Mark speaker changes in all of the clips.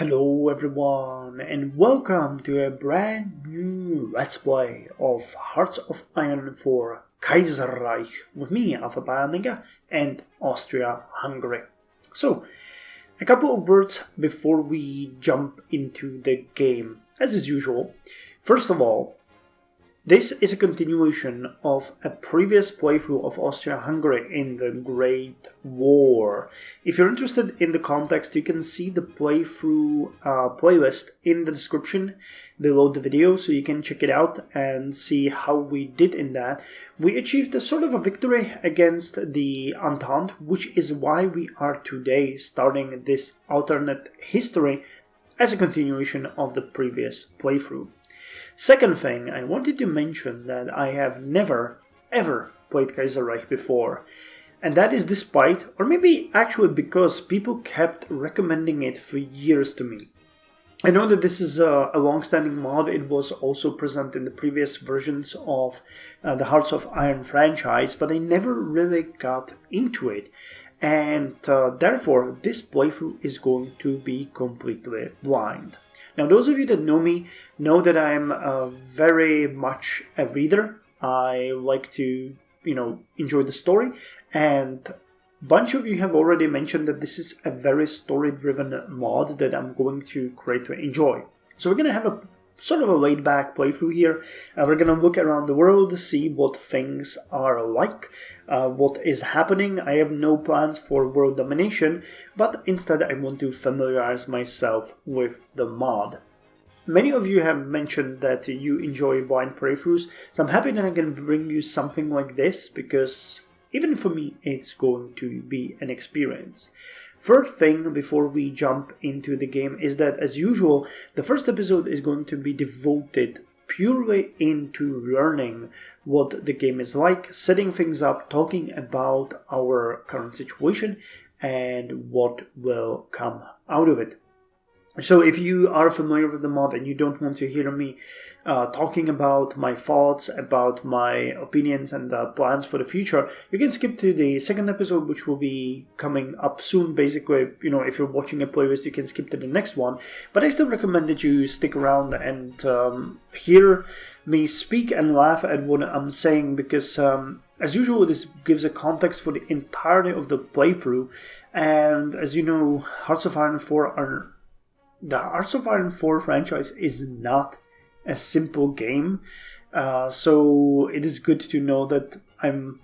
Speaker 1: Hello everyone and welcome to a brand new Let's Play of Hearts of Iron for Kaiserreich with me, Alpha Pi Omega, and Austria-Hungary. So, a couple of words before we jump into the game, as is usual. First of all, this is a continuation of a previous playthrough of Austria-Hungary in the Great War. If you're interested in the context, you can see the playthrough playlist in the description below the video, so you can check it out and see how we did in that. We achieved a sort of a victory against the Entente, which is why we are today starting this alternate history as a continuation of the previous playthrough. Second thing, I wanted to mention that I have never, ever played Kaiserreich before. And that is despite, or maybe actually because people kept recommending it for years to me. I know that this is a long-standing mod. It was also present in the previous versions of the Hearts of Iron franchise, but I never really got into it. And therefore, this playthrough is going to be completely blind. Now, those of you that know me know that I'm very much a reader. I like to, enjoy the story. And a bunch of you have already mentioned that this is a very story-driven mod that I'm going to greatly enjoy. So we're going to have a sort of a laid-back playthrough here. We're going to look around the world, see what things are like, what is happening. I have no plans for world domination, but instead I want to familiarize myself with the mod. Many of you have mentioned that you enjoy blind playthroughs, so I'm happy that I can bring you something like this, because even for me it's going to be an experience. Third thing before we jump into the game is that, as usual, the first episode is going to be devoted purely into learning what the game is like, setting things up, talking about our current situation and what will come out of it. So if you are familiar with the mod and you don't want to hear me talking about my thoughts, about my opinions and plans for the future, you can skip to the second episode, which will be coming up soon. Basically, if you're watching a playlist, you can skip to the next one. But I still recommend that you stick around and hear me speak and laugh at what I'm saying, because as usual, this gives a context for the entirety of the playthrough. And as you know, Hearts of Iron 4 The Hearts of Iron 4 franchise is not a simple game, so it is good to know that I'm,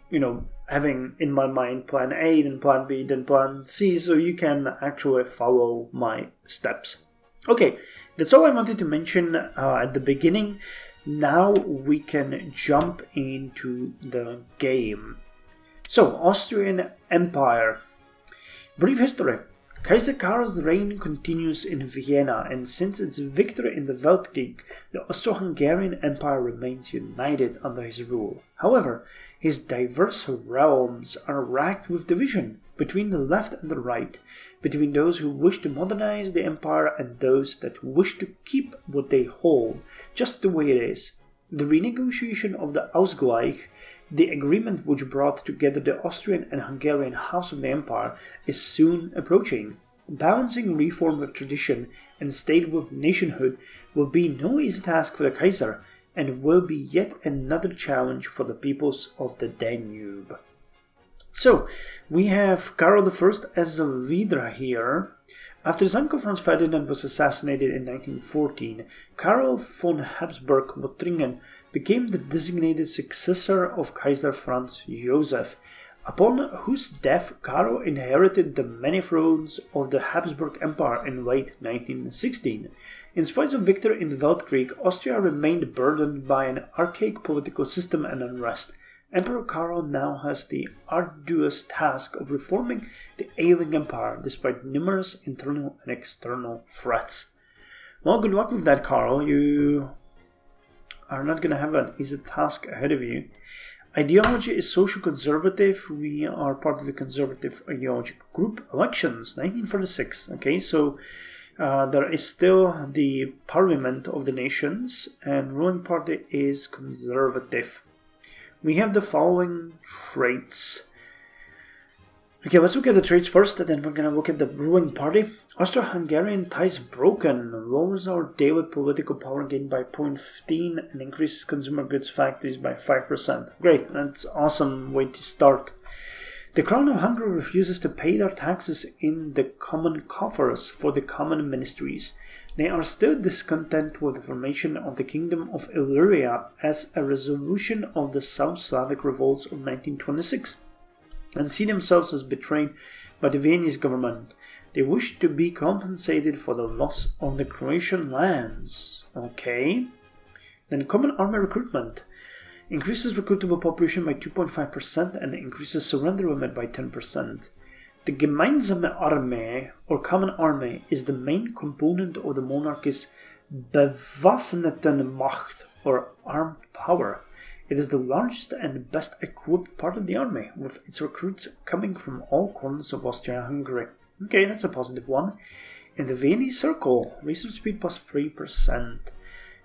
Speaker 1: having in my mind plan A, then plan B, then plan C, so you can actually follow my steps. Okay, that's all I wanted to mention at the beginning. Now we can jump into the game. So, Austrian Empire. Brief history. Kaiser Karl's reign continues in Vienna, and since its victory in the Weltkrieg, the Austro-Hungarian Empire remains united under his rule. However, his diverse realms are racked with division between the left and the right, between those who wish to modernize the empire and those that wish to keep what they hold just the way it is. The renegotiation of the Ausgleich, the agreement which brought together the Austrian and Hungarian House of the Empire, is soon approaching. Balancing reform with tradition and state with nationhood will be no easy task for the Kaiser, and will be yet another challenge for the peoples of the Danube. So, we have Karl I as a leader here. After the son of Franz Ferdinand was assassinated in 1914, Karl von Habsburg-Lothringen became the designated successor of Kaiser Franz Joseph, upon whose death Karl inherited the many thrones of the Habsburg Empire in late 1916. In spite of victory in the Weltkrieg, Austria remained burdened by an archaic political system and unrest. Emperor Karl now has the arduous task of reforming the ailing empire despite numerous internal and external threats. Well, good luck with that, Karl. You are not going to have an easy task ahead of you. Ideology is social conservative. We are part of the conservative ideological group. Elections, 1946. Okay, so there is still the Parliament of the Nations, and ruling party is conservative. We have the following traits. Okay, let's look at the trades first, and then we're gonna look at the ruling party. Austro-Hungarian ties broken, lowers our daily political power gain by 0.15 and increases consumer goods factories by 5%. Great, that's an awesome way to start. The Crown of Hungary refuses to pay their taxes in the common coffers for the common ministries. They are still discontent with the formation of the Kingdom of Illyria as a resolution of the South Slavic revolts of 1926. And see themselves as betrayed by the Viennese government. They wish to be compensated for the loss of the Croatian lands. Okay. Then common army recruitment. Increases recruitable population by 2.5% and increases surrender limit by 10%. The Gemeinsame Armee, or common army, is the main component of the monarchy's bewaffneten Macht, or armed power. It is the largest and best equipped part of the army, with its recruits coming from all corners of Austria-Hungary. Okay, that's a positive one. In the Vienna Circle, research speed plus 3%.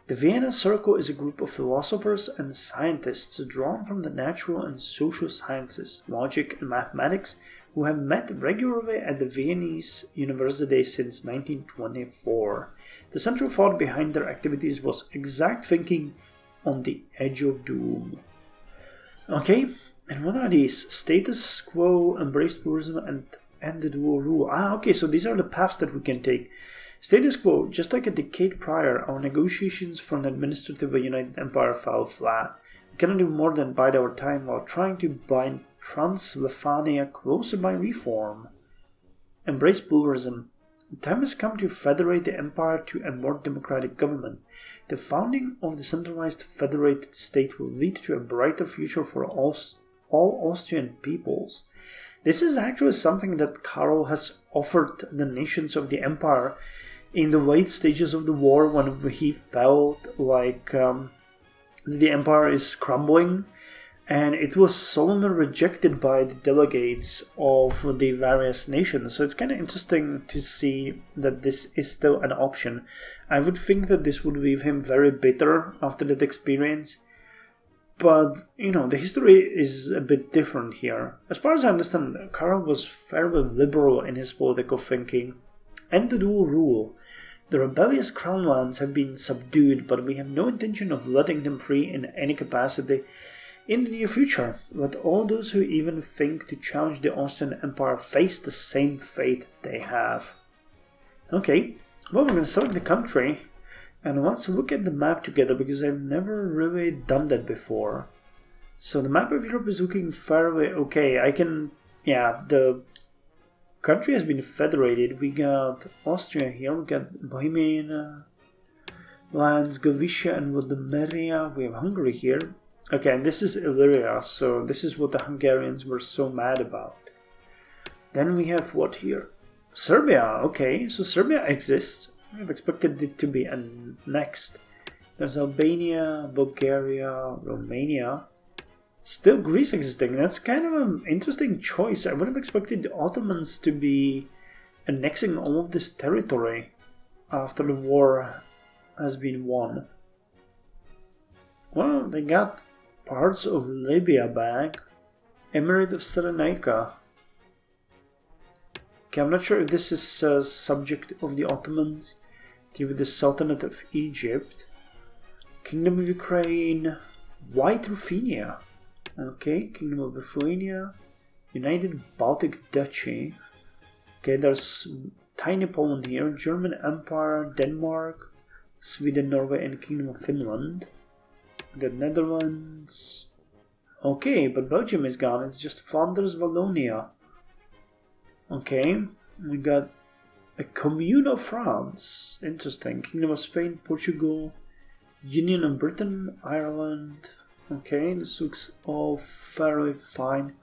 Speaker 1: The Vienna Circle is a group of philosophers and scientists drawn from the natural and social sciences, logic and mathematics, who have met regularly at the Viennese University since 1924. The central thought behind their activities was exact thinking on the edge of doom. Okay, and what are these? Status quo, embrace pluralism, and the dual rule. Okay, so these are the paths that we can take. Status quo, just like a decade prior, our negotiations for an administratively united empire fell flat. We cannot do more than bide our time while trying to bind Transylvania closer by reform. Embrace pluralism. The time has come to federate the empire to a more democratic government. The founding of the centralized federated state will lead to a brighter future for all Austrian peoples. This is actually something that Karl has offered the nations of the empire in the late stages of the war, when he felt like the empire is crumbling, and it was solemnly rejected by the delegates of the various nations. So it's kind of interesting to see that this is still an option. I would think that this would leave him very bitter after that experience, but the history is a bit different here. As far as I understand, Karl was fairly liberal in his political thinking. And the dual rule. The rebellious crown lands have been subdued, but we have no intention of letting them free in any capacity in the near future. Let all those who even think to challenge the Austrian Empire face the same fate they have. Okay, well, we're going to select the country, and let's look at the map together, because I've never really done that before. So the map of Europe is looking fairly okay. The country has been federated. We got Austria here, we got Bohemian lands, Galicia and Lodomeria. We have Hungary here. Okay, and this is Illyria, so this is what the Hungarians were so mad about. Then we have what here? Serbia. Okay, so Serbia exists. I've expected it to be next. There's Albania, Bulgaria, Romania. Still Greece existing. That's kind of an interesting choice. I would have expected the Ottomans to be annexing all of this territory after the war has been won. Well, they got parts of Libya back. Emirate of Cyrenaica. Okay, I'm not sure if this is a subject of the Ottomans. Give the Sultanate of Egypt. Kingdom of Ukraine. White Ruthenia. Okay, Kingdom of Lithuania. United Baltic Duchy. Okay, there's tiny Poland here. German Empire, Denmark, Sweden, Norway, and Kingdom of Finland. We got Netherlands. Okay, but Belgium is gone. It's just Flanders, Wallonia. Okay, we got a Commune of France. Interesting. Kingdom of Spain, Portugal, Union of Britain, Ireland. Okay, this looks all fairly fine.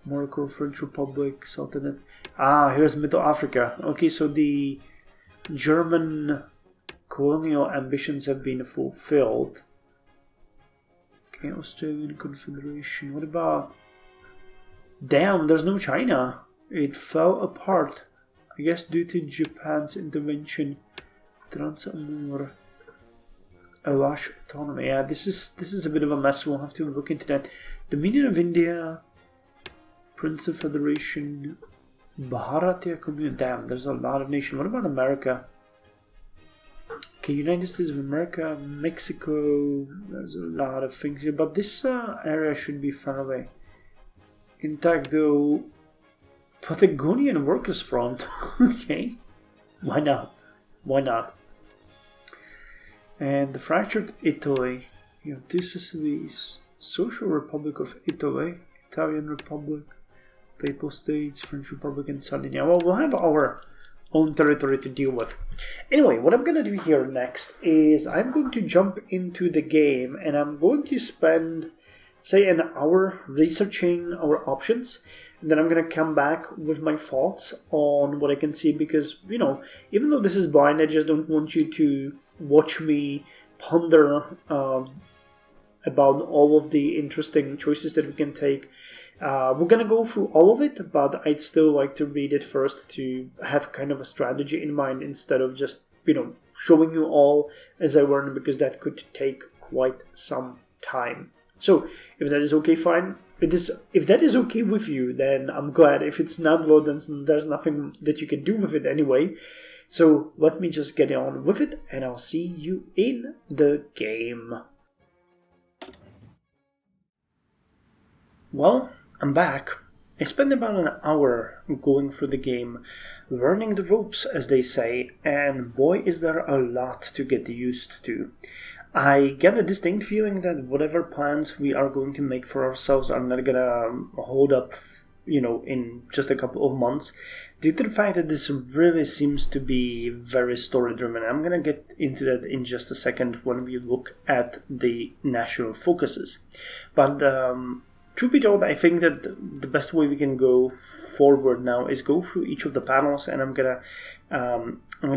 Speaker 1: Morocco, French Republic, Sultanate. Here's Middle Africa. Okay, so the German colonial ambitions have been fulfilled. Okay, Australian Confederation. What about... Damn, there's no China. It fell apart. I guess due to Japan's intervention. Trans-Amur. Avash autonomy. Yeah, this is a bit of a mess. We'll have to look into that. Dominion of India. Prince of Federation, Bharatiya Community. Damn, there's a lot of nations. What about America? Okay, United States of America, Mexico. There's a lot of things here, but this area should be far away. Intact though. Patagonian Workers' Front. Okay, why not? Why not? And the fractured Italy. This is the Social Republic of Italy, Italian Republic, Papal States, French Republic, and Sardinia. Well, we'll have our own territory to deal with. Anyway, what I'm going to do here next is I'm going to jump into the game and I'm going to spend, say, an hour researching our options. And then I'm going to come back with my thoughts on what I can see because, even though this is blind, I just don't want you to watch me ponder about all of the interesting choices that we can take. We're going to go through all of it, but I'd still like to read it first to have kind of a strategy in mind instead of just, showing you all as I learn because that could take quite some time. So if that is okay, fine. If that is okay with you, then I'm glad. If it's not, well, then there's nothing that you can do with it anyway. So let me just get on with it, and I'll see you in the game. Well, I'm back. I spent about an hour going through the game, learning the ropes, as they say, and boy is there a lot to get used to. I get a distinct feeling that whatever plans we are going to make for ourselves are not gonna hold up, in just a couple of months, due to the fact that this really seems to be very story-driven. I'm gonna get into that in just a second when we look at the national focuses. But truth be told, I think that the best way we can go forward now is go through each of the panels, and I'm gonna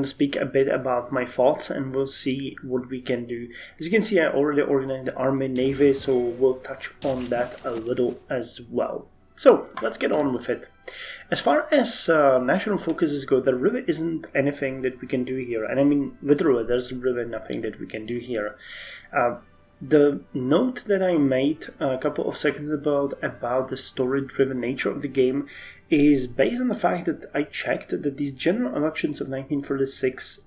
Speaker 1: speak a bit about my thoughts, and we'll see what we can do. As you can see, I already organized the Army and Navy, so we'll touch on that a little as well. So let's get on with it. As far as national focuses go, there really isn't anything that we can do here, and I mean literally, there's really nothing that we can do here. The note that I made a couple of seconds about the story-driven nature of the game is based on the fact that I checked that these general elections of 1936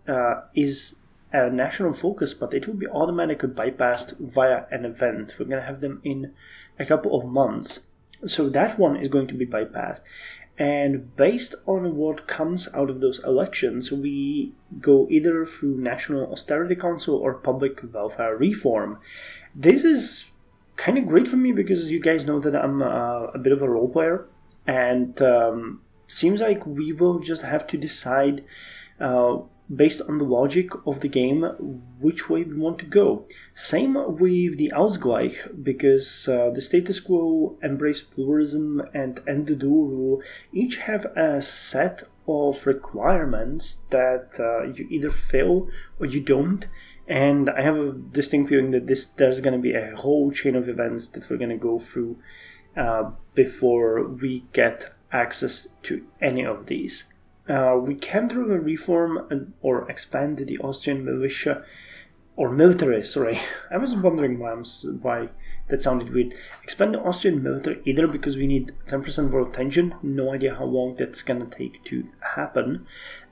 Speaker 1: is a national focus, but it will be automatically bypassed via an event. We're going to have them in a couple of months. So that one is going to be bypassed. And based on what comes out of those elections, we go either through National Austerity Council or Public Welfare Reform. This is kind of great for me because you guys know that I'm a bit of a role player, and seems like we will just have to decide based on the logic of the game which way we want to go. Same with the Ausgleich, because the status quo, embrace pluralism, and end the dual rule each have a set of requirements that you either fail or you don't. And I have a distinct feeling that there's going to be a whole chain of events that we're going to go through before we get access to any of these. We can really reform or expand the Austrian militia, or military, sorry. I was wondering why that sounded weird. Expand the Austrian military either because we need 10% world tension, no idea how long that's gonna take to happen,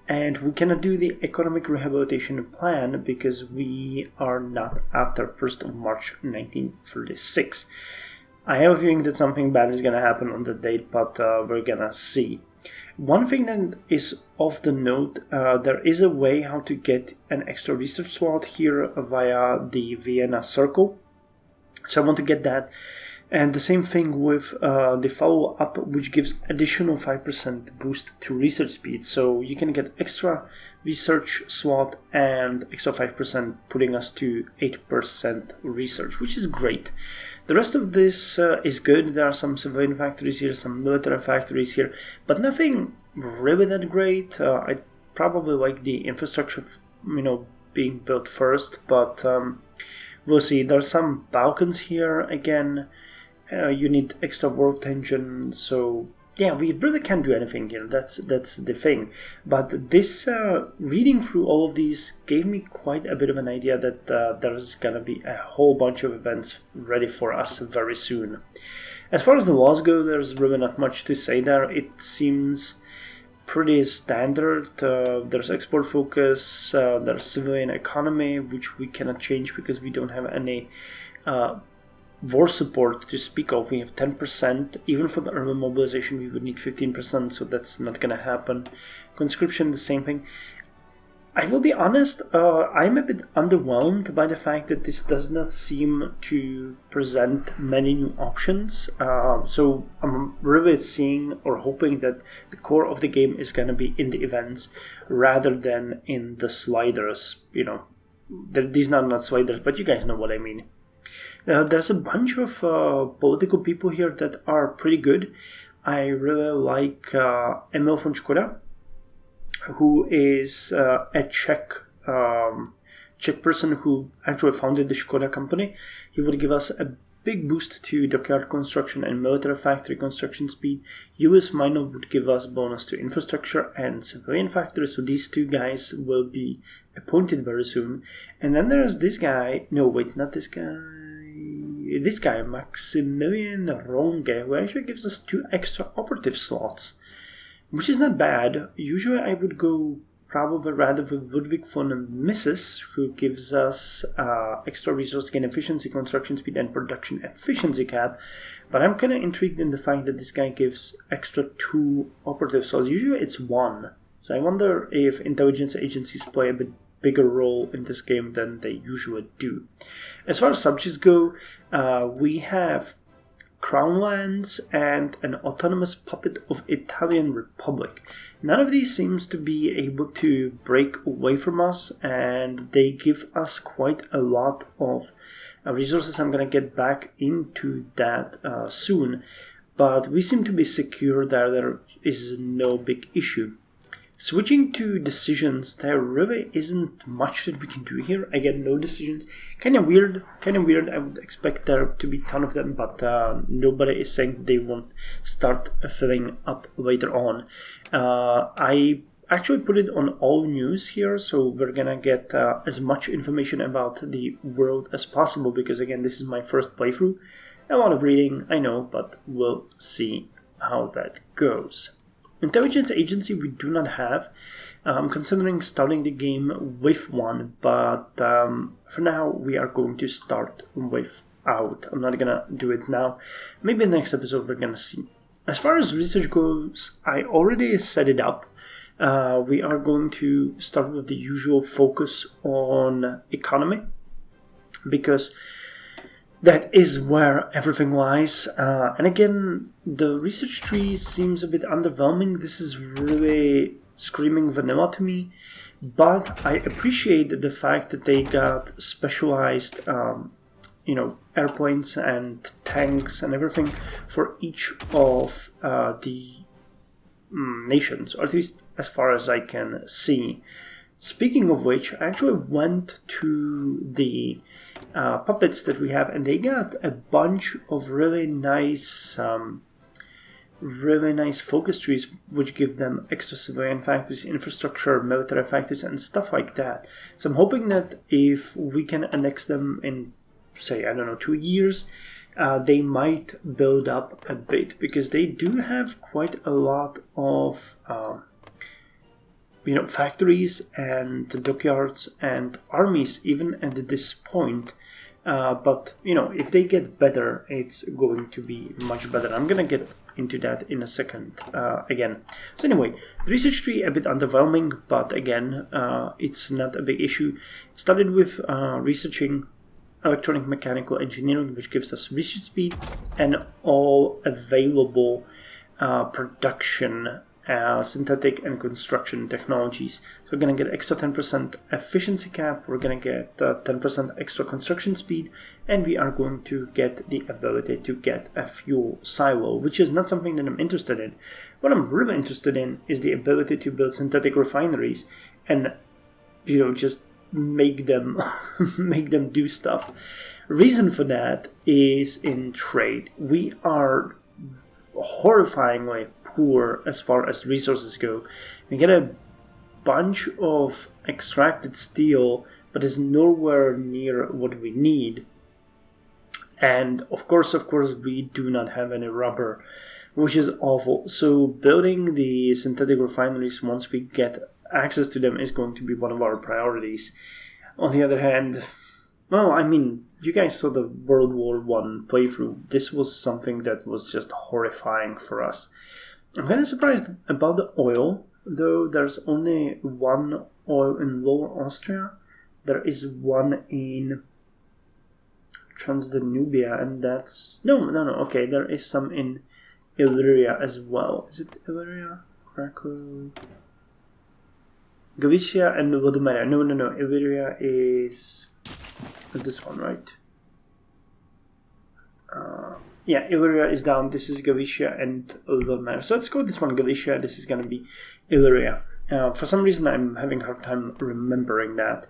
Speaker 1: and we cannot do the economic rehabilitation plan because we are not after 1st of March 1936. I have a feeling that something bad is gonna happen on that date, but we're gonna see. One thing that is of the note, there is a way how to get an extra research slot here via the Vienna Circle. So I want to get that. And the same thing with the follow-up, which gives additional 5% boost to research speed. So you can get extra research slot and extra 5%, putting us to 8% research, which is great. The rest of this is good. There are some civilian factories here, some military factories here, but nothing really that great. I'd probably like the infrastructure, being built first, but we'll see. There are some Balkans here again. You need extra world tension, so yeah, we really can't do anything here. That's the thing. But this reading through all of these gave me quite a bit of an idea that there's gonna be a whole bunch of events ready for us very soon. As far as the laws go, there's really not much to say there. It seems pretty standard. There's export focus, there's civilian economy, which we cannot change because we don't have any war support to speak of. We have 10%. Even for the urban mobilization, we would need 15%, so that's not going to happen. Conscription, the same thing. I will be honest, I'm a bit underwhelmed by the fact that this does not seem to present many new options. So I'm really seeing or hoping that the core of the game is going to be in the events rather than in the sliders. You know, these are not sliders, but you guys know what I mean. There's a bunch of political people here that are pretty good. I really like Emil von Škoda, who is a Czech person who actually founded the Škoda company. He would give us a big boost to dockyard construction and military factory construction speed. US minor would give us bonus to infrastructure and civilian factories. So these two guys will be appointed very soon. And then there's this guy. No, wait, not this guy. This guy, Maximilian Ronge, who actually gives us 2 extra operative slots, which is not bad. Usually I would go probably rather with Ludwig von Mises, who gives us extra resource gain efficiency, construction speed, and production efficiency cap. But I'm kind of intrigued in the fact that this guy gives extra 2 operative slots. Usually it's 1. So I wonder if intelligence agencies play a bit bigger role in this game than they usually do. As far as subjects go, we have crown lands and an autonomous puppet of Italian Republic. None of these seems to be able to break away from us, and they give us quite a lot of resources. I'm going to get back into that soon, but we seem to be secure there. There is no big issue. Switching to decisions, there really isn't much that we can do here. Again, no decisions. Kind of weird. I would expect there to be a ton of them, but nobody is saying they won't start filling up later on. I actually put it on all news here, so we're gonna get as much information about the world as possible, because again, this is my first playthrough. A lot of reading, I know, but we'll see how that goes. Intelligence agency we do not have. I'm considering starting the game with one, but for now we are going to start without. I'm not gonna do it now. Maybe in the next episode we're gonna see. As far as research goes, I already set it up. We are going to start with the usual focus on economy, because that is where everything lies. And again, the research tree seems a bit underwhelming. This is really screaming vanilla to me. But I appreciate the fact that they got specialized, airplanes and tanks and everything for each of the nations, or at least as far as I can see. Speaking of which, I actually went to the puppets that we have, and they got a bunch of really nice focus trees, which give them extra civilian factories, infrastructure, military factories, and stuff like that. So I'm hoping that if we can annex them in, say, 2 years, they might build up a bit, because they do have quite a lot of factories and dockyards and armies even at this point. But if they get better, it's going to be much better. I'm gonna get into that in a second again. So anyway, the research tree a bit underwhelming, but again, it's not a big issue. Started with researching electronic mechanical engineering, which gives us research speed and all available production, synthetic and construction technologies. So we're going to get extra 10% efficiency cap, we're going to get 10% extra construction speed, and we are going to get the ability to get a fuel silo, which is not something that I'm interested in. What I'm really interested in is the ability to build synthetic refineries and just make them do stuff. Reason for that is in trade. We are horrifyingly poor as far as resources go. We get a bunch of extracted steel, but is nowhere near what we need. And of course, we do not have any rubber, which is awful. So building the synthetic refineries once we get access to them is going to be one of our priorities. On the other hand, well, I mean, you guys saw the World War I playthrough. This was something that was just horrifying for us. I'm kind of surprised about the oil, though there's only one oil in Lower Austria. There is one in Transdanubia, and that's... No, okay, there is some in Illyria as well. Is it Illyria? Krakow? Galicia and Vodomeria. No, Illyria is this one, right? Yeah, Illyria is down. This is Galicia and Vodomeria. So let's go with this one, Galicia. This is going to be Illyria. For some reason, I'm having a hard time remembering that.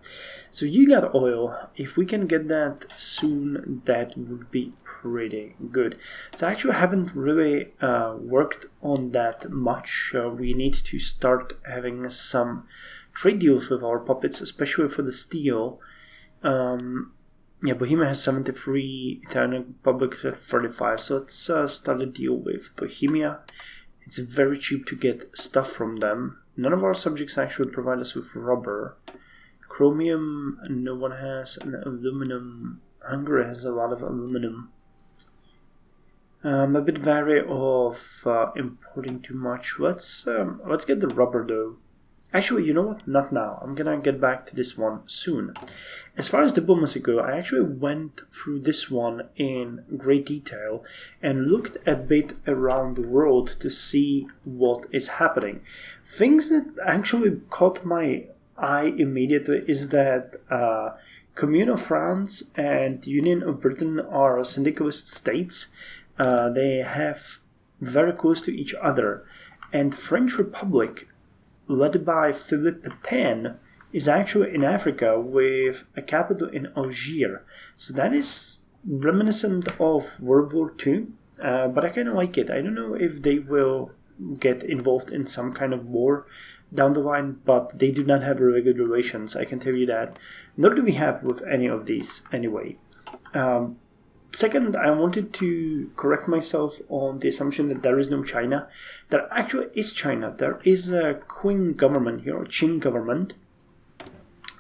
Speaker 1: So you got oil. If we can get that soon, that would be pretty good. So I actually haven't really worked on that much. We need to start having some trade deals with our puppets, especially for the steel. Yeah, Bohemia has 73, Italian Republic has 35. So let's start a deal with Bohemia. It's very cheap to get stuff from them. None of our subjects actually provide us with rubber. Chromium, no one has, and aluminum. Hungary has a lot of aluminum. I'm a bit wary of importing too much. Let's get the rubber though. Actually, you know what? Not now. I'm gonna get back to this one soon. As far as diplomacy go, I actually went through this one in great detail and looked a bit around the world to see what is happening. Things that actually caught my eye immediately is that Commune of France and Union of Britain are syndicalist states. They have very close to each other. And French Republic, led by Philippe Pétain, is actually in Africa with a capital in Algiers. So that is reminiscent of World War II, but I kind of like it. I don't know if they will get involved in some kind of war down the line, but they do not have really good relations, I can tell you that. Nor do we have with any of these anyway. Second, I wanted to correct myself on the assumption that there is no China. There actually is China. There is a Qing government here, or Qing government,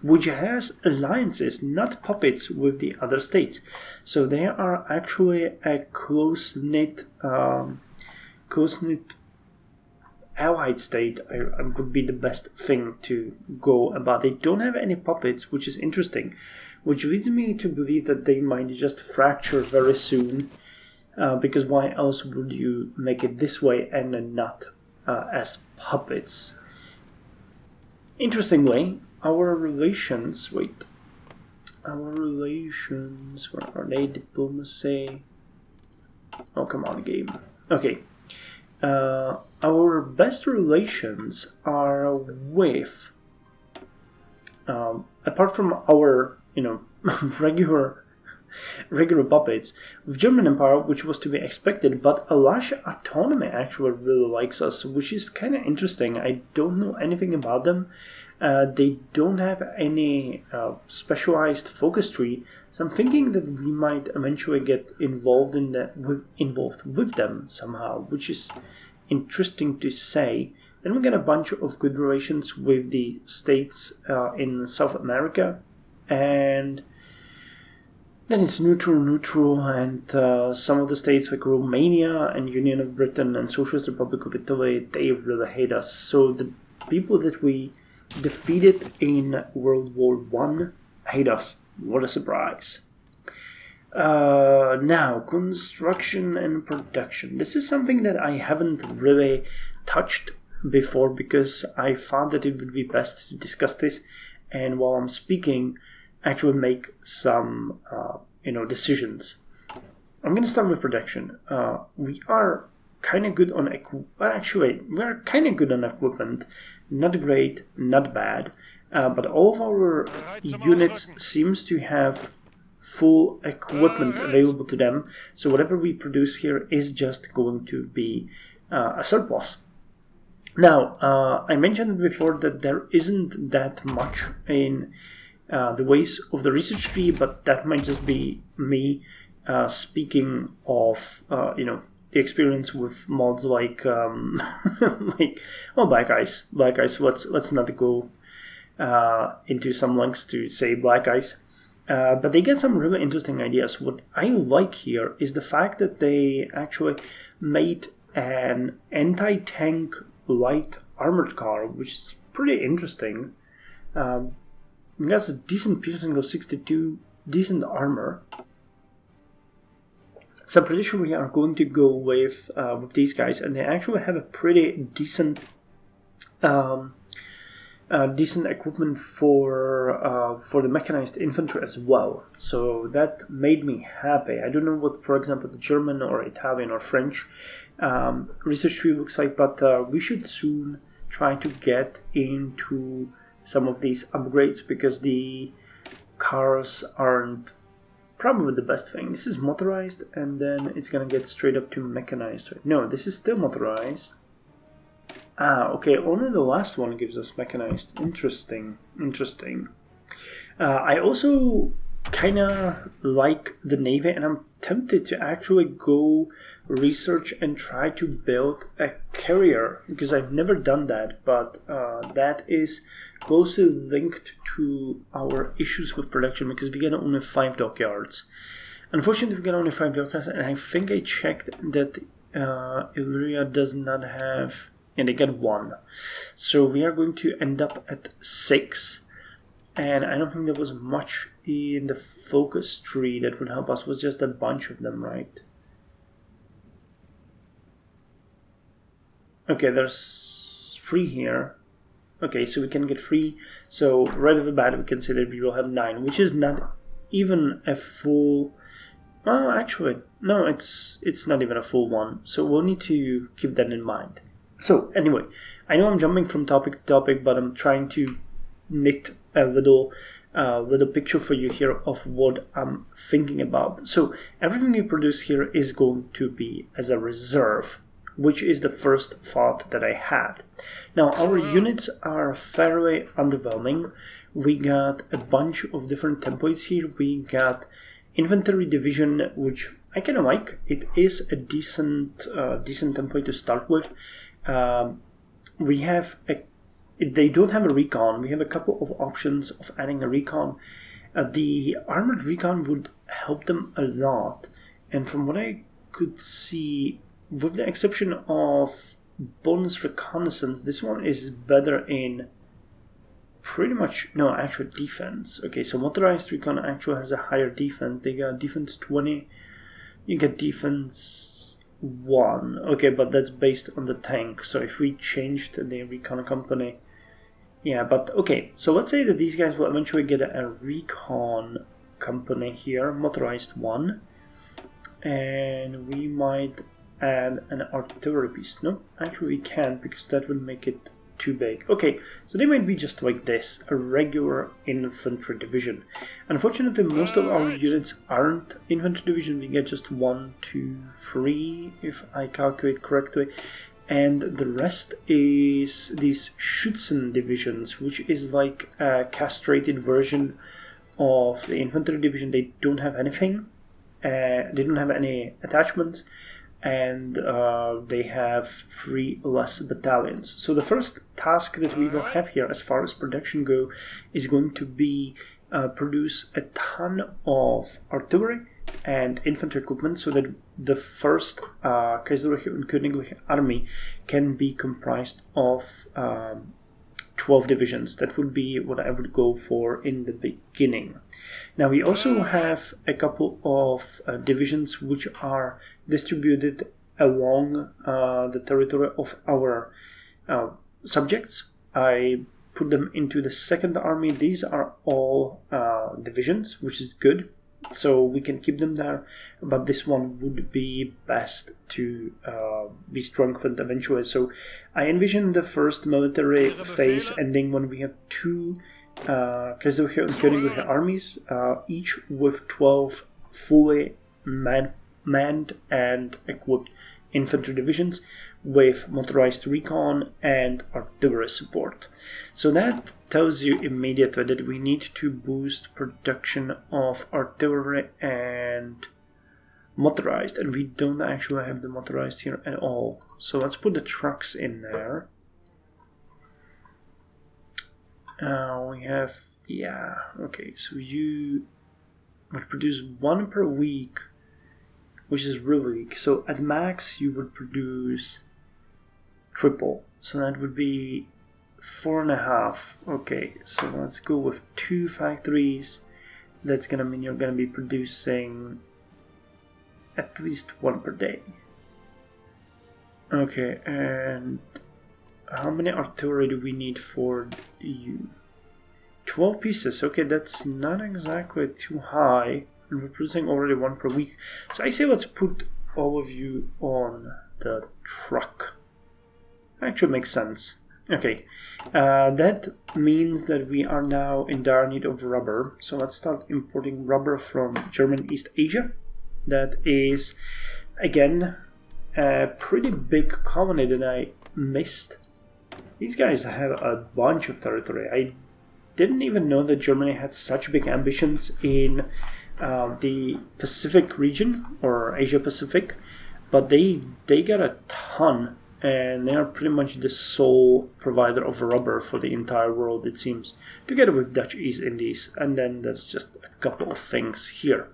Speaker 1: which has alliances, not puppets, with the other states. So they are actually a close-knit allied state. Would be the best thing to go about. They don't have any puppets, which is interesting, which leads me to believe that they might just fracture very soon, because why else would you make it this way and not as puppets? Interestingly, our relations, where are they? Diplomacy. Oh, come on, game. Okay. Our best relations are with, apart from our, regular puppets, with German Empire, which was to be expected, but Alasha Autonomy actually really likes us, which is kind of interesting. I don't know anything about them. They don't have any specialized focus tree, so I'm thinking that we might eventually get involved with them somehow, which is interesting to say. Then we get a bunch of good relations with the states in South America, and then it's neutral, and some of the states like Romania and Union of Britain and Socialist Republic of Italy, they really hate us. So the people that we defeated in World War I hate us. What a surprise. Now, construction and production. This is something that I haven't really touched before because I found that it would be best to discuss this and while I'm speaking actually make some decisions. I'm going to start with production. We are kind of good on we're kind of good on equipment. Not great, not bad, but all of our units seems to have full equipment available to them. So whatever we produce here is just going to be a surplus. Now, I mentioned before that there isn't that much in the ways of the research tree, but that might just be me speaking of, the experience with mods like, Black Ice. Let's not go into some lengths to say Black Ice. But they get some really interesting ideas. What I like here is the fact that they actually made an anti-tank light armored car, which is pretty interesting. It has a decent piercing of 62, decent armor. So I'm pretty sure we are going to go with these guys, and they actually have a pretty decent equipment for the mechanized infantry as well. So that made me happy. I don't know what, for example, the German or Italian or French research tree looks like, but we should soon try to get into some of these upgrades, because the cars aren't probably the best thing. This is motorized, and then it's gonna get straight up to mechanized. No, this is still motorized. Okay, only the last one gives us mechanized. Interesting. I also kind of like the Navy, and I'm tempted to actually go research and try to build a carrier, because I've never done that, but that is closely linked to our issues with production, because we get only 5 dockyards. Unfortunately, we get only 5 dockyards, and I think I checked that Illyria does not have... and they get 1. So we are going to end up at 6. And I don't think there was much in the focus tree that would help us. It was just a bunch of them, right? Okay, there's 3 here. Okay, so we can get 3. So right off the bat, we can say that we will have 9, which is not even a full... Well, actually, no, it's not even a full one. So we'll need to keep that in mind. So anyway, I know I'm jumping from topic to topic, but I'm trying to knit a little picture for you here of what I'm thinking about. So everything we produce here is going to be as a reserve, which is the first thought that I had. Now, our units are fairly underwhelming. We got a bunch of different templates here. We got infantry division, which I kind of like. It is a decent template to start with. They don't have a recon. We have a couple of options of adding a recon. The armored recon would help them a lot, and from what I could see, with the exception of bonus reconnaissance, this one is better in pretty much, no, actual defense. Okay, so motorized recon actually has a higher defense. They got defense 20, you get defense 1. Okay, but that's based on the tank. So if we changed the recon company, yeah, but okay. So let's say that these guys will eventually get a recon company here, motorized 1, and we might add an artillery piece. No, actually we can't, because that would make it too big. Okay, so they might be just like this, a regular infantry division. Unfortunately, most of our units aren't infantry division. We get just 1, 2, 3, if I calculate correctly, and the rest is these Schützen divisions, which is like a castrated version of the infantry division. They don't have anything, they don't have any attachments, and they have 3 less battalions. So the first task that we will have here as far as production go is going to be produce a ton of artillery and infantry equipment, so that the first Kaiserreich and König army can be comprised of 12 divisions. That would be what I would go for in the beginning. Now we also have a couple of divisions which are distributed along the territory of our subjects. I put them into the second army. These are all divisions, which is good, so we can keep them there, but this one would be best to be strengthened eventually. So I envision the first military phase ending when we have 2 Kaiserreich and König armies, each with 12 fully manned and equipped infantry divisions with motorized recon and artillery support. So that tells you immediately that we need to boost production of artillery and motorized, and we don't actually have the motorized here at all. So let's put the trucks in there. We have, yeah, okay, so you would produce 1 per week, which is really weak. So at max you would produce triple, so that would be 4.5. Okay, so let's go with 2 factories. That's gonna mean you're gonna be producing at least 1 per day. Okay, and how many artillery do we need for you? 12 pieces. Okay, that's not exactly too high. And we're producing already 1 per week. So I say let's put all of you on the truck. Actually makes sense. Okay, that means that we are now in dire need of rubber. So let's start importing rubber from German East Asia. That is, again, a pretty big colony that I missed. These guys have a bunch of territory. I didn't even know that Germany had such big ambitions in the Pacific region, or Asia Pacific, but they got a ton, and they are pretty much the sole provider of rubber for the entire world, it seems, together with Dutch East Indies, and then there's just a couple of things here.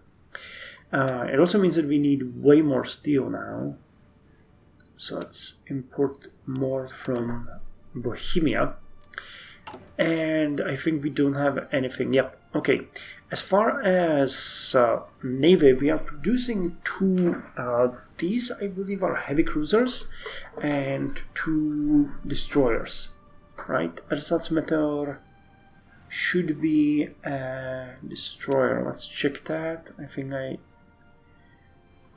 Speaker 1: It also means that we need way more steel now, so let's import more from Bohemia. And I think we don't have anything. Yep. Okay. As far as navy, we are producing 2. These, I believe, are heavy cruisers and 2 destroyers. Right? Ersatzmeteor should be a destroyer. Let's check that. I think I.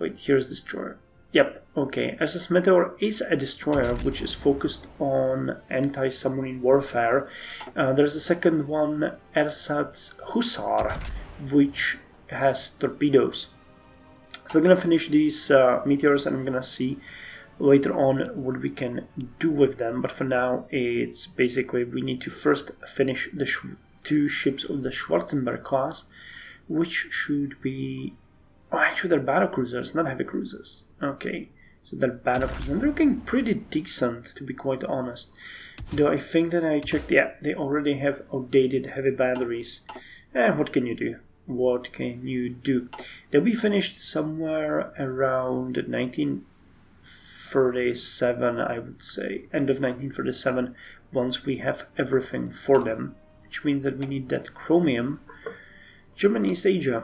Speaker 1: Wait. Here's destroyer. Yep, okay. Ersatzmeteor is a destroyer which is focused on anti-submarine warfare. There's a second one, Ersatz Hussar, which has torpedoes. So we're gonna finish these meteors, and I'm gonna see later on what we can do with them. But for now, it's basically we need to first finish the 2 ships of the Schwarzenberg class, which should be. Oh, actually, they're battle cruisers, not heavy cruisers. Okay, so they're battle cruisers. And they're looking pretty decent, to be quite honest. Though I think that I checked, yeah, they already have outdated heavy batteries. What can you do? What can you do? They'll be finished somewhere around 1937, I would say. End of 1937, once we have everything for them. Which means that we need that chromium. German East Asia.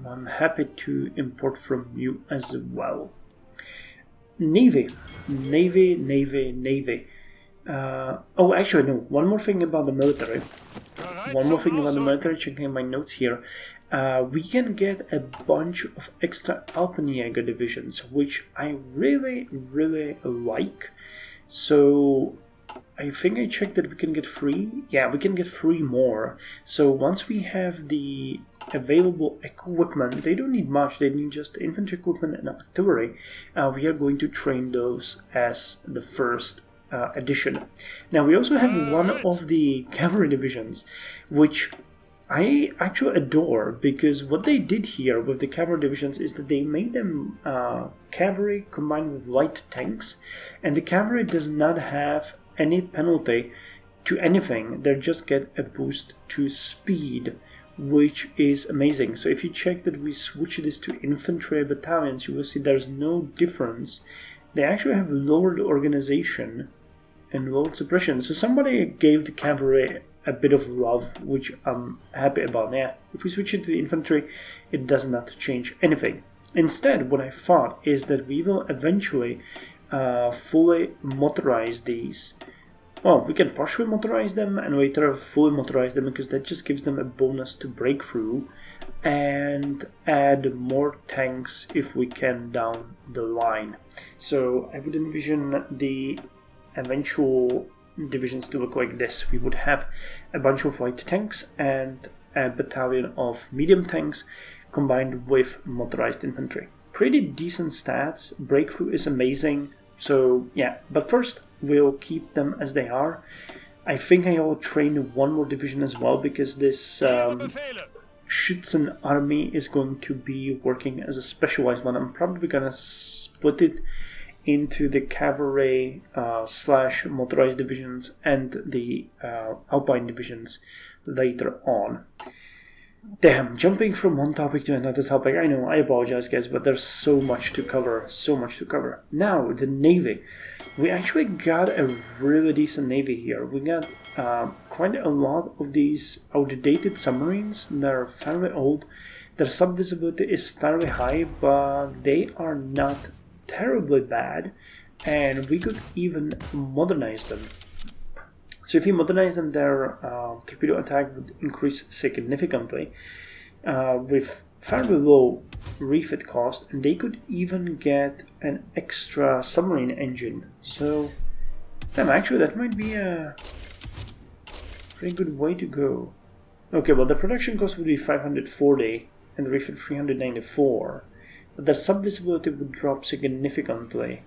Speaker 1: I'm happy to import from you as well. Navy. Oh, actually, no. One more thing about the military. Checking my notes here. We can get a bunch of extra Alpenjäger divisions, which I really, really like. So I think I checked that we can get 3. Yeah, we can get 3 more. So once we have the available equipment, they don't need much, they need just infantry equipment and artillery. We are going to train those as the first addition. Now we also have one of the cavalry divisions, which I actually adore, because what they did here with the cavalry divisions is that they made them cavalry combined with light tanks, and the cavalry does not have any penalty to anything. They just get a boost to speed, which is amazing. So if you check that we switch this to infantry battalions, you will see there's no difference. They actually have lowered organization and lowered suppression. So somebody gave the cavalry a bit of love, which I'm happy about. Yeah, if we switch it to the infantry, it does not change anything. Instead, what I thought is that we will eventually fully motorize these. Well, we can partially motorize them and later fully motorize them, because that just gives them a bonus to breakthrough, and add more tanks if we can down the line. So I would envision the eventual divisions to look like this. We would have a bunch of light tanks and a battalion of medium tanks combined with motorized infantry. Pretty decent stats. Breakthrough is amazing. So yeah, but first we'll keep them as they are. I think I will train one more division as well, because this Schützen army is going to be working as a specialized one. I'm probably going to split it into the cavalry / motorized divisions and the alpine divisions later on. Damn, jumping from one topic to another topic. I know, I apologize, guys, but there's so much to cover. Now, the Navy. We actually got a really decent Navy here. We got quite a lot of these outdated submarines. They're fairly old. Their sub-visibility is fairly high, but they are not terribly bad. And we could even modernize them. So if you modernize them, their torpedo attack would increase significantly with fairly low refit cost, and they could even get an extra submarine engine. So, actually, that might be a pretty good way to go. Okay, well, the production cost would be 540 and the refit 394, but their sub-visibility would drop significantly.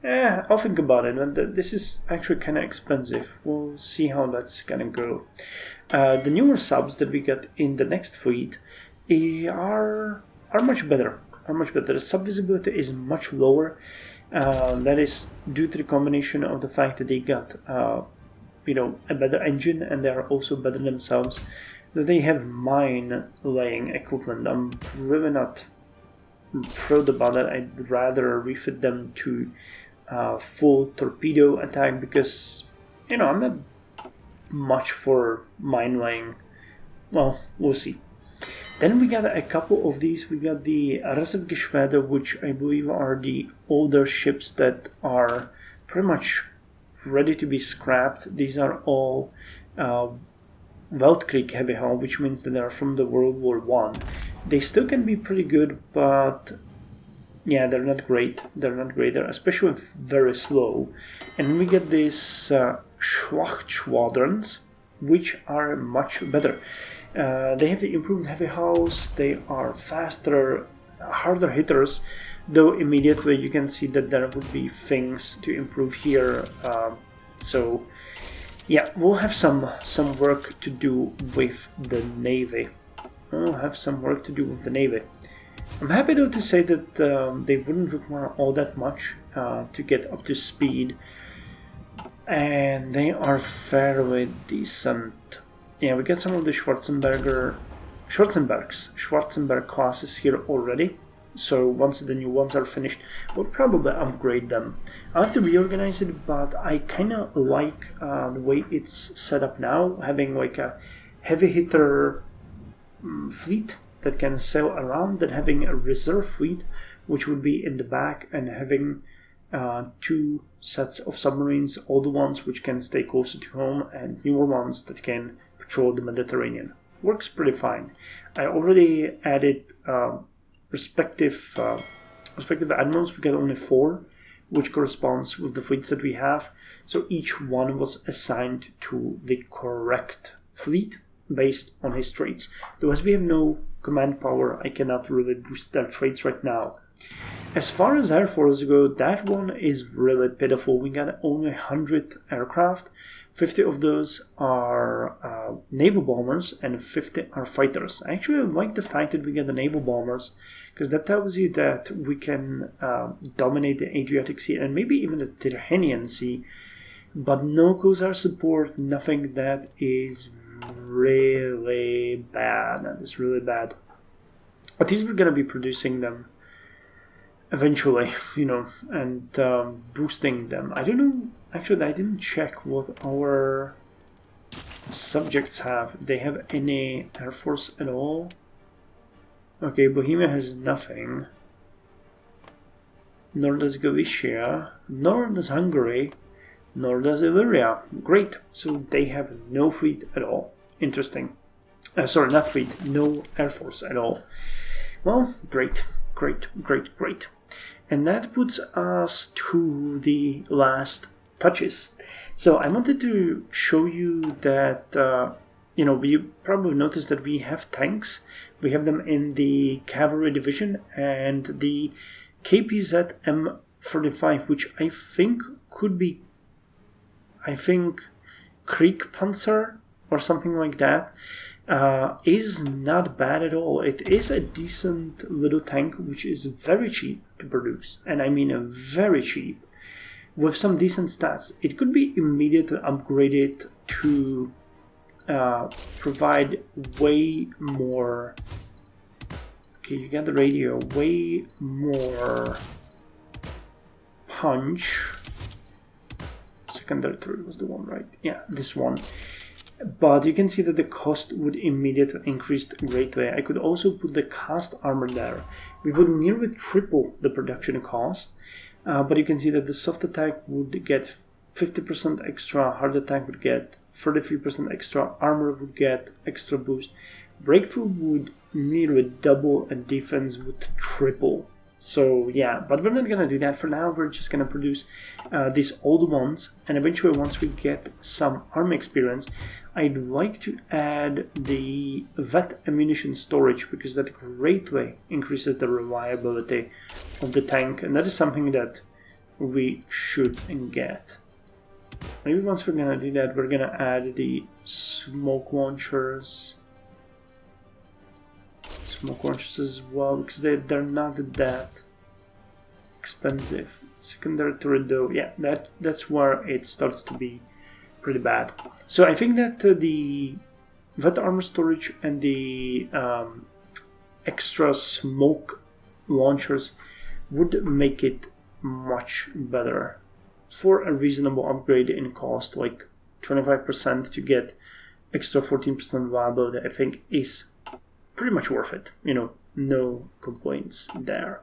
Speaker 1: I'll think about it, and this is actually kind of expensive. We'll see how that's gonna go. The newer subs that we get in the next fleet are much better. The sub-visibility is much lower. That is due to the combination of the fact that they got a better engine, and they are also better themselves. That they have mine-laying equipment. I'm really not thrilled about that. I'd rather refit them to full torpedo attack because, I'm not much for mine laying. Well, we'll see. Then we got a couple of these. We got the Reservegeschwader, which I believe are the older ships that are pretty much ready to be scrapped. These are all Weltkrieg heavy hull, which means that they are from the World War I. They still can be pretty good, but yeah, they're not great. They're especially very slow. And we get these Schlachtschwadrons, which are much better. They have the improved heavy hulls. They are faster, harder hitters. Though immediately you can see that there would be things to improve here. So yeah, we'll have some work to do with the Navy. I'm happy though to say that they wouldn't require all that much to get up to speed, and they are fairly decent. Yeah, we get some of the Schwarzenberg classes here already, so once the new ones are finished, we'll probably upgrade them. I'll have to reorganize it, but I kind of like the way it's set up now, having like a heavy hitter fleet that can sail around, than having a reserve fleet which would be in the back, and having two sets of submarines, older ones which can stay closer to home and newer ones that can patrol the Mediterranean. Works pretty fine. I already added respective admirals. We got only 4, which corresponds with the fleets that we have, so each one was assigned to the correct fleet based on his traits. Though as we have no command power, I cannot really boost their traits right now. As far as Air Force go, that one is really pitiful. We got only 100 aircraft. 50 of those are naval bombers and 50 are fighters. I actually like the fact that we get the naval bombers, because that tells you that we can dominate the Adriatic Sea and maybe even the Tyrrhenian Sea, but no Coast Guard support, nothing. That is really bad. At least we're gonna be producing them eventually, and boosting them. I don't know, actually I didn't check what our subjects have. If they have any Air Force at all. Okay, Bohemia has nothing. Nor does Galicia, nor does Hungary, nor does Illyria. Great, so they have no fleet at all. Interesting. Sorry, not fleet, no Air Force at all. Well, great. And that puts us to the last touches. So I wanted to show you that, we probably noticed that we have tanks. We have them in the cavalry division and the KPZ M35, which I think could be, Kriegpanzer or something like that is not bad at all. It is a decent little tank which is very cheap to produce, and I mean very cheap, with some decent stats. It could be immediately upgraded to provide way more. Okay, you get the radio, way more punch. Secondary turret was the one, right? Yeah, this one. But you can see that the cost would immediately increase greatly. I could also put the cast armor there. We would nearly triple the production cost. But you can see that the soft attack would get 50% extra, hard attack would get 33% extra, armor would get extra boost. Breakthrough would nearly double, and defense would triple. So yeah, but we're not gonna do that for now. We're just gonna produce these old ones, and eventually once we get some army experience, I'd like to add the vet ammunition storage, because that greatly increases the reliability of the tank, and that is something that we should get. Maybe once we're gonna do that, we're gonna add the smoke launchers as well, because they're not that expensive. Secondary turret though, yeah, that's where it starts to be pretty bad. So I think that the vet armor storage and the extra smoke launchers would make it much better for a reasonable upgrade in cost, like 25% to get extra 14% reliability. I think is pretty much worth it, no complaints there.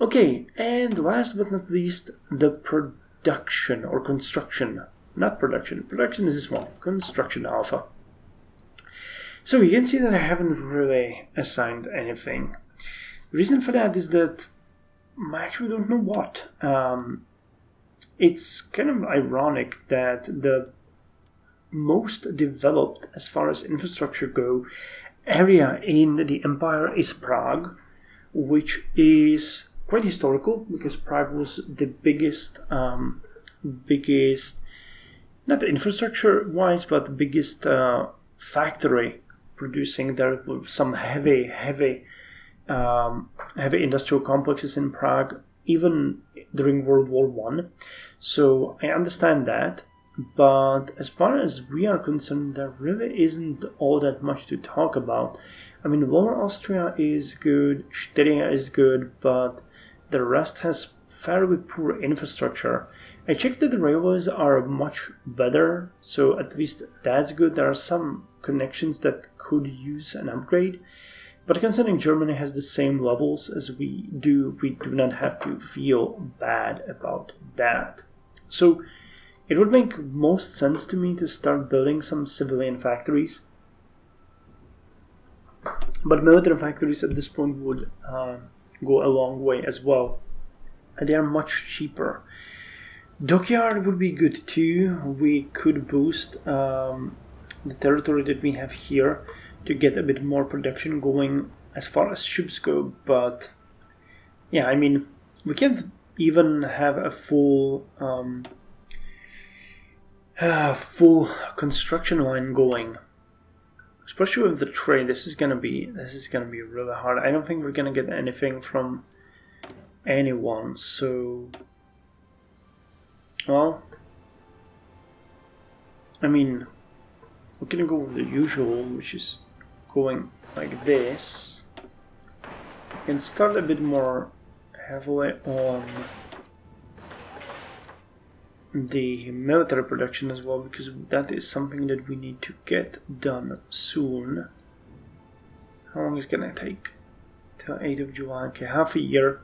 Speaker 1: Okay, and last but not least, the production or construction. Not production. Production is this one. Construction alpha. So you can see that I haven't really assigned anything. The reason for that is that I actually don't know what. It's kind of ironic that the most developed, as far as infrastructure go, area in the empire is Prague, which is quite historical, because Prague was the biggest, not infrastructure-wise, but the biggest factory producing. There were some heavy industrial complexes in Prague, even during World War One. So I understand that. But as far as we are concerned, there really isn't all that much to talk about. I mean, Lower Austria is good, Styria is good, but the rest has fairly poor infrastructure. I checked that the railways are much better, so at least that's good. There are some connections that could use an upgrade, but considering Germany has the same levels as we do not have to feel bad about that. So it would make most sense to me to start building some civilian factories. But military factories at this point would go a long way as well. And they are much cheaper. Dockyard would be good too. We could boost the territory that we have here to get a bit more production going as far as ships go. But yeah, I mean, we can't even have a full construction line going, especially with the trade. This is gonna be really hard. I don't think we're gonna get anything from anyone. So, well, I mean, we're gonna go with the usual, which is going like this. We can start a bit more heavily on the military production as well, because that is something that we need to get done soon. How long is it gonna take? Till 8th of July. Okay, half a year.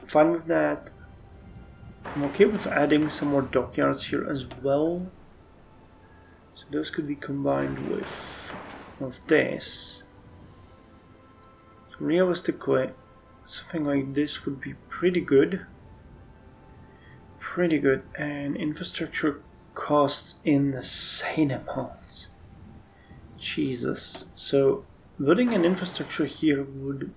Speaker 1: Fine with that. I'm okay with adding some more dockyards here as well. So those could be combined with this. So realistically, something like this would be pretty good. And infrastructure costs insane amounts. Jesus. So building an infrastructure here would,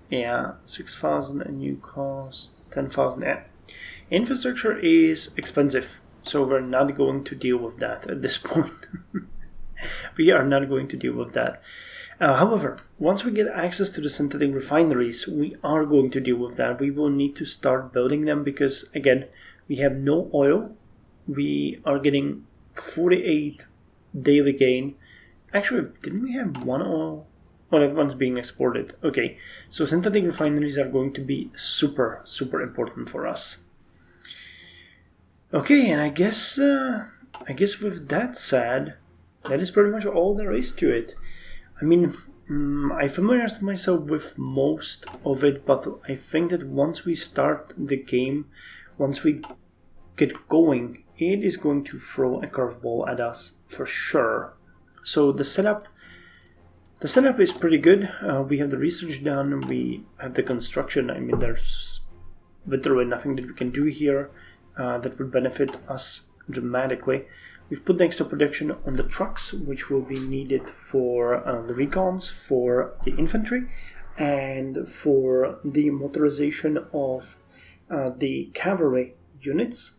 Speaker 1: yeah, 6,000 a new cost, 10,000. Yeah. Infrastructure is expensive. So we're not going to deal with that at this point. We are not going to deal with that. However, once we get access to the synthetic refineries, we are going to deal with that. We will need to start building them because, again, we have no oil. We are getting 48 daily gain. Actually, didn't we have one oil? Well, everyone's being exported. Okay, so synthetic refineries are going to be super, super important for us. Okay, and I guess with that said, that is pretty much all there is to it. I mean, I familiarized myself with most of it, but I think that once we start the game, once we get going, it is going to throw a curveball at us for sure. So the setup is pretty good. We have the research done, we have the construction. I mean, there's literally nothing that we can do here that would benefit us dramatically. We've put the extra production on the trucks, which will be needed for the recons, for the infantry, and for the motorization of the cavalry units.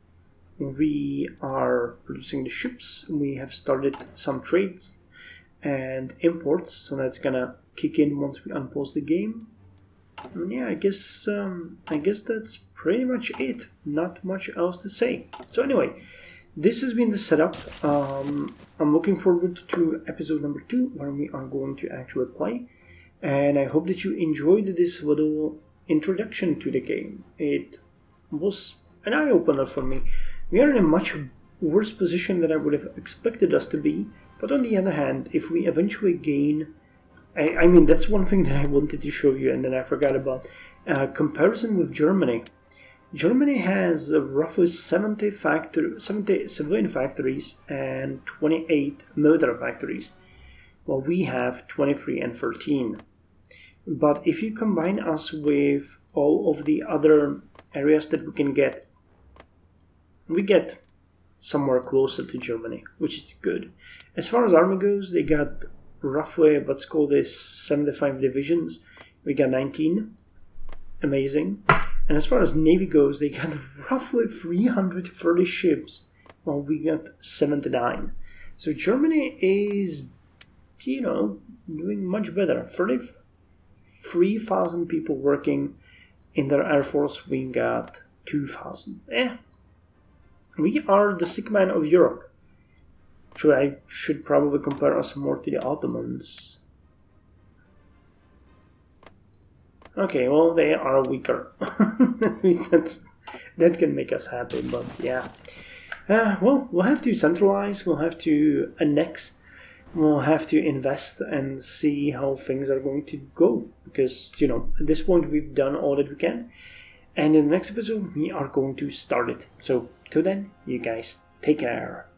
Speaker 1: We are producing the ships. We have started some trades and imports, so that's gonna kick in once we unpause the game. And yeah, I guess that's pretty much it. Not much else to say. So anyway, this has been the setup. I'm looking forward to episode number 2, where we are going to actually play. And I hope that you enjoyed this little introduction to the game. It was an eye-opener for me. We are in a much worse position than I would have expected us to be. But on the other hand, if we eventually gain... I mean, that's one thing that I wanted to show you and then I forgot about. Comparison with Germany. Germany has roughly 70 civilian factories and 28 military factories, while we have 23 and 13. But if you combine us with all of the other areas that we can get, we get somewhere closer to Germany, which is good. As far as army goes, they got roughly, let's call this 75 divisions. We got 19. Amazing. And as far as Navy goes, they got roughly 330 ships, while we got 79. So Germany is, doing much better. 33,000 people working in their air force. We got 2,000. We are the sick man of Europe. So I should probably compare us more to the Ottomans. Okay, well, they are weaker. At least that can make us happy, but yeah. Well, we'll have to centralize, we'll have to annex, we'll have to invest and see how things are going to go. Because, at this point we've done all that we can. And in the next episode, we are going to start it. So, till then, you guys, take care.